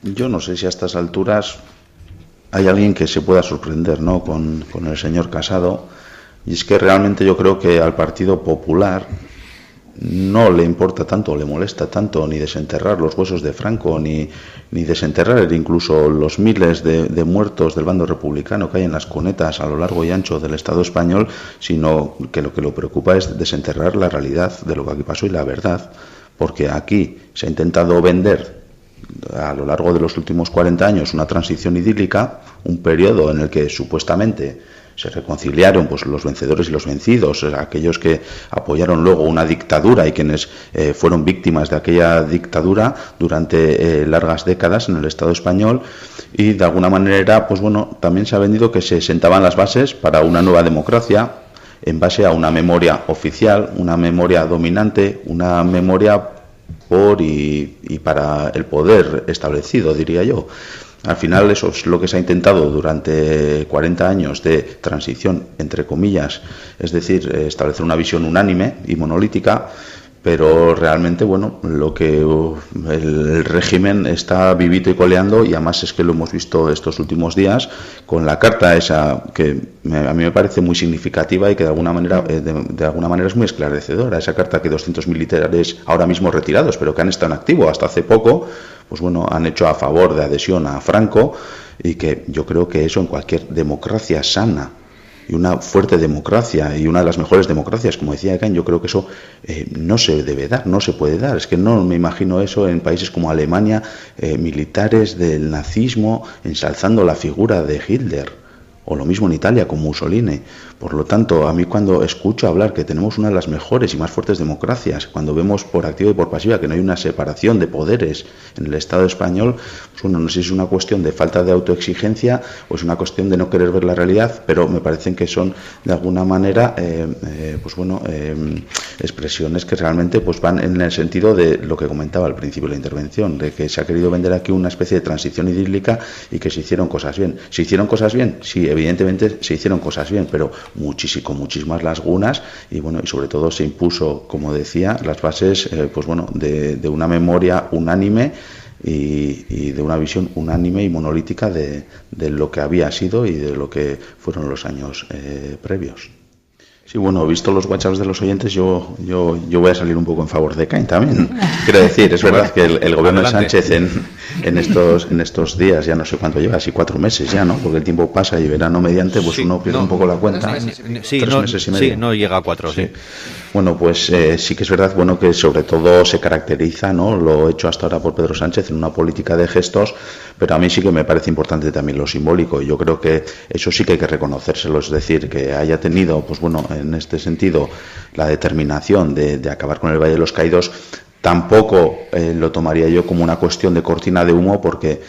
Yo no sé si a estas alturas hay alguien que se pueda sorprender, ¿no?, con el señor Casado, y es que realmente yo creo que al Partido Popular no le importa tanto, le molesta tanto ni desenterrar los huesos de Franco, ni desenterrar incluso los miles de muertos del bando republicano que hay en las cunetas a lo largo y ancho del Estado español, sino que lo preocupa es desenterrar la realidad de lo que aquí pasó y la verdad, porque aquí se ha intentado vender a lo largo de los últimos 40 años una transición idílica, un periodo en el que supuestamente se reconciliaron pues los vencedores y los vencidos, aquellos que apoyaron luego una dictadura y quienes fueron víctimas de aquella dictadura durante largas décadas en el Estado español, y de alguna manera pues bueno, también se ha vendido que se sentaban las bases para una nueva democracia en base a una memoria oficial, una memoria dominante, una memoria por y para el poder establecido, diría yo. Al final eso es lo que se ha intentado durante 40 años de transición, entre comillas, es decir, establecer una visión unánime y monolítica, pero realmente, bueno, lo que el régimen está vivito y coleando, y además es que lo hemos visto estos últimos días con la carta esa que a mí me parece muy significativa y que de alguna manera es muy esclarecedora, esa carta que 200 militares ahora mismo retirados, pero que han estado en activo hasta hace poco, pues bueno, han hecho a favor de adhesión a Franco, y que yo creo que eso en cualquier democracia sana y una fuerte democracia y una de las mejores democracias, como decía Ekain, yo creo que eso no se debe dar, no se puede dar. Es que no me imagino eso en países como Alemania, militares del nazismo ensalzando la figura de Hitler, o lo mismo en Italia con Mussolini. Por lo tanto, a mí cuando escucho hablar que tenemos una de las mejores y más fuertes democracias, cuando vemos por activa y por pasiva que no hay una separación de poderes en el Estado español, pues bueno, no sé si es una cuestión de falta de autoexigencia o es una cuestión de no querer ver la realidad, pero me parecen que son de alguna manera pues bueno, expresiones que realmente pues van en el sentido de lo que comentaba al principio de la intervención, de que se ha querido vender aquí una especie de transición idílica y que se hicieron cosas bien. ¿Se hicieron cosas bien? Sí, evidentemente se hicieron cosas bien, pero con muchísimas lagunas, y bueno, y sobre todo se impuso, como decía, las bases pues bueno, de una memoria unánime y de una visión unánime y monolítica de lo que había sido y de lo que fueron los años previos. Sí, bueno, visto los WhatsApps de los oyentes, yo voy a salir un poco en favor de Ekain también. Quiero decir, es verdad que el gobierno de Sánchez en estos días, ya no sé cuánto lleva, así 4 meses ya, ¿no? Porque el tiempo pasa y verano mediante, pues sí, uno pierde un poco la cuenta. 3 meses y medio. Sí, no llega a 4, sí. Bueno, pues sí que es verdad, bueno, que sobre todo se caracteriza, ¿no?, lo hecho hasta ahora por Pedro Sánchez en una política de gestos, pero a mí sí que me parece importante también lo simbólico, y yo creo que eso sí que hay que reconocérselo, es decir, que haya tenido, pues bueno, en este sentido, la determinación de acabar con el Valle de los Caídos. Tampoco lo tomaría yo como una cuestión de cortina de humo, porque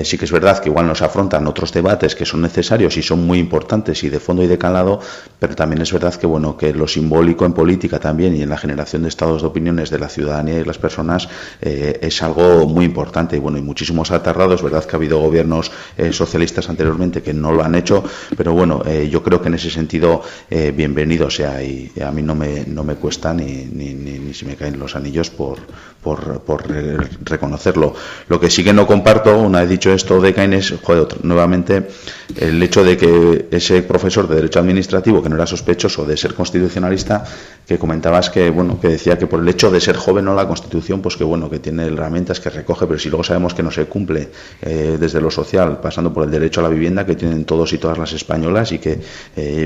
sí que es verdad que igual nos afrontan otros debates que son necesarios y son muy importantes y de fondo y de calado, pero también es verdad que bueno, que lo simbólico en política también y en la generación de estados de opiniones de la ciudadanía y las personas es algo muy importante, y bueno, y muchísimos ha tardado. Es verdad que ha habido gobiernos socialistas anteriormente que no lo han hecho, pero bueno, yo creo que en ese sentido bienvenido sea, y a mí no me cuesta ni se me caen los anillos por reconocerlo. Lo que sí que no comparto, una vez dicho esto de Ekain, es nuevamente el hecho de que ese profesor de Derecho Administrativo, que no era sospechoso de ser constitucionalista, que comentabas que bueno, que decía que por el hecho de ser joven, no la Constitución, pues que bueno, que tiene herramientas que recoge, pero si luego sabemos que no se cumple desde lo social, pasando por el derecho a la vivienda que tienen todos y todas las españolas, y que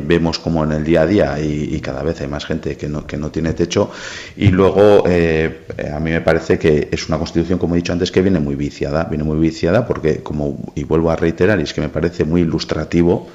vemos como en el día a día y cada vez hay más gente que no tiene techo. Y luego a mí me parece que es una Constitución, como he dicho antes, que viene muy viciada porque, y vuelvo a reiterar, y es que me parece muy ilustrativo,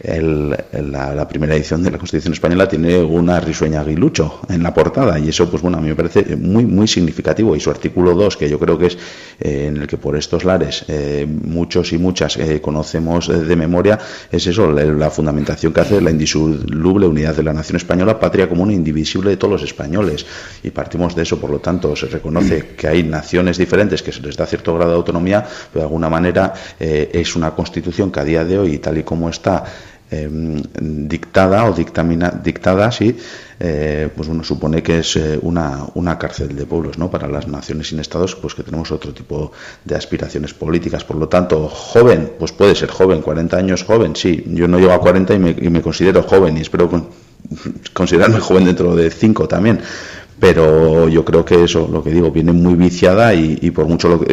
la primera edición de la Constitución española tiene una risueña aguilucho en la portada, y eso pues bueno, a mí me parece muy muy significativo. Y su artículo 2, que yo creo que es en el que por estos lares muchos y muchas conocemos de memoria, es eso, la fundamentación que hace la indisoluble unidad de la nación española, patria común e indivisible de todos los españoles, y partimos de eso. Por lo tanto, se reconoce que hay naciones diferentes que se les da cierto grado de autonomía, pero de alguna manera es una Constitución que a día de hoy, tal y como está, dictada o dictada, sí, pues uno supone que es una cárcel de pueblos, ¿no? Para las naciones sin estados, pues que tenemos otro tipo de aspiraciones políticas. Por lo tanto, joven, pues puede ser joven, 40 años joven, sí. Yo no llego a 40 y me considero joven y espero considerarme joven dentro de 5 también. Pero yo creo que eso, lo que digo, viene muy viciada y por mucho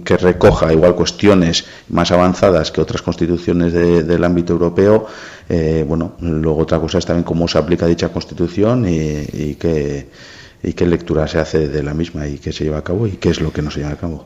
que recoja igual cuestiones más avanzadas que otras constituciones del ámbito europeo, bueno, luego otra cosa es también cómo se aplica dicha constitución y qué lectura se hace de la misma y qué se lleva a cabo y qué es lo que no se lleva a cabo.